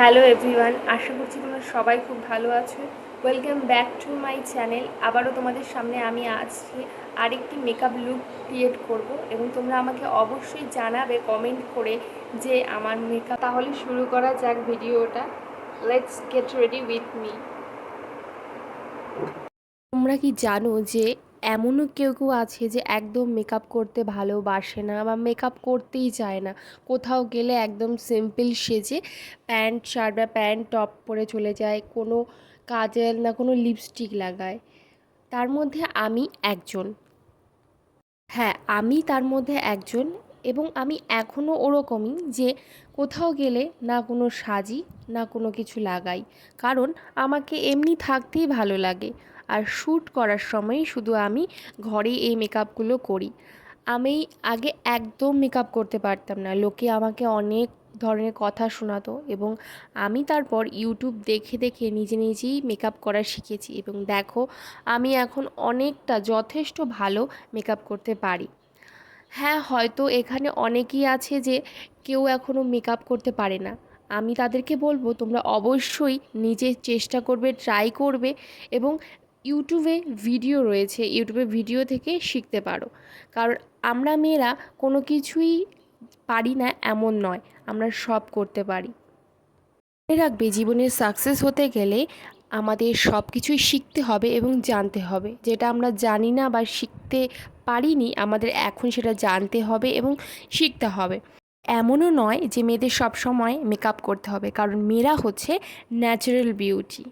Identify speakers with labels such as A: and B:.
A: Hello everyone, আশা করছি তোমরা সবাই খুব ভালো আছো। Welcome back to my channel. আবারও তোমাদের সামনে আমি আজকে আরেকটি মেকআপ লুক ক্রিয়েট করব এবং তোমরা আমাকে অবশ্যই জানাবে কমেন্ট করে যে আমার মেকআপ। তাহলে শুরু করা যাক ভিডিওটা। Let's get ready with me. তোমরা কি জানো যে এমনও কেউ কেউ আছে যে একদম মেকআপ করতে ভালোবাসে না বা মেকআপ করতেই চায় না, কোথাও গেলে একদম সিম্পল সেজে প্যান্ট শার্ট বা প্যান্ট টপ পরে চলে যায়, কোনো কাজল না কোনো লিপস্টিক লাগায়। তার মধ্যে আমি একজন। হ্যাঁ, আমি তার মধ্যে একজন এবং আমি এখনও ওরকমই যে কোথাও গেলে না কোনো সাজি না কোনো কিছু লাগাই, কারণ আমাকে এমনি থাকতেই ভালো লাগে। আর শ্যুট করার সময় শুধু আমি ঘরেই এই মেকআপগুলো করি। আমি আগে একদম মেকআপ করতে পারতাম না, লোকে আমাকে অনেক ধরনের কথা শোনাতো এবং আমি তারপর ইউটিউব দেখে দেখে নিজে নিজেই মেকআপ করা শিখেছি এবং দেখো আমি এখন অনেকটা যথেষ্ট ভালো মেকআপ করতে পারি। হ্যাঁ, হয়তো এখানে অনেকেই আছে যে কেউ এখনও মেকআপ করতে পারে না। আমি তাদেরকে বলবো তোমরা অবশ্যই নিজে চেষ্টা করবে, ট্রাই করবে এবং ইউটিউবে ভিডিও রয়েছে, ইউটিউবে ভিডিও থেকে শিখতে পারো। কারণ আমরা মেয়েরা কোনো কিছুই পারি না এমন নয়, আমরা সব করতে পারি। মনে রাখবে, জীবনে সাকসেস হতে গেলে আমাদের সব কিছুই শিখতে হবে এবং জানতে হবে। যেটা আমরা জানি না বা শিখতে পারিনি, আমাদের এখন সেটা জানতে হবে এবং শিখতে হবে। এমনও নয় যে মেয়েদের সব সময় মেকআপ করতে হবে, কারণ মেয়েরা হচ্ছে ন্যাচারাল বিউটি।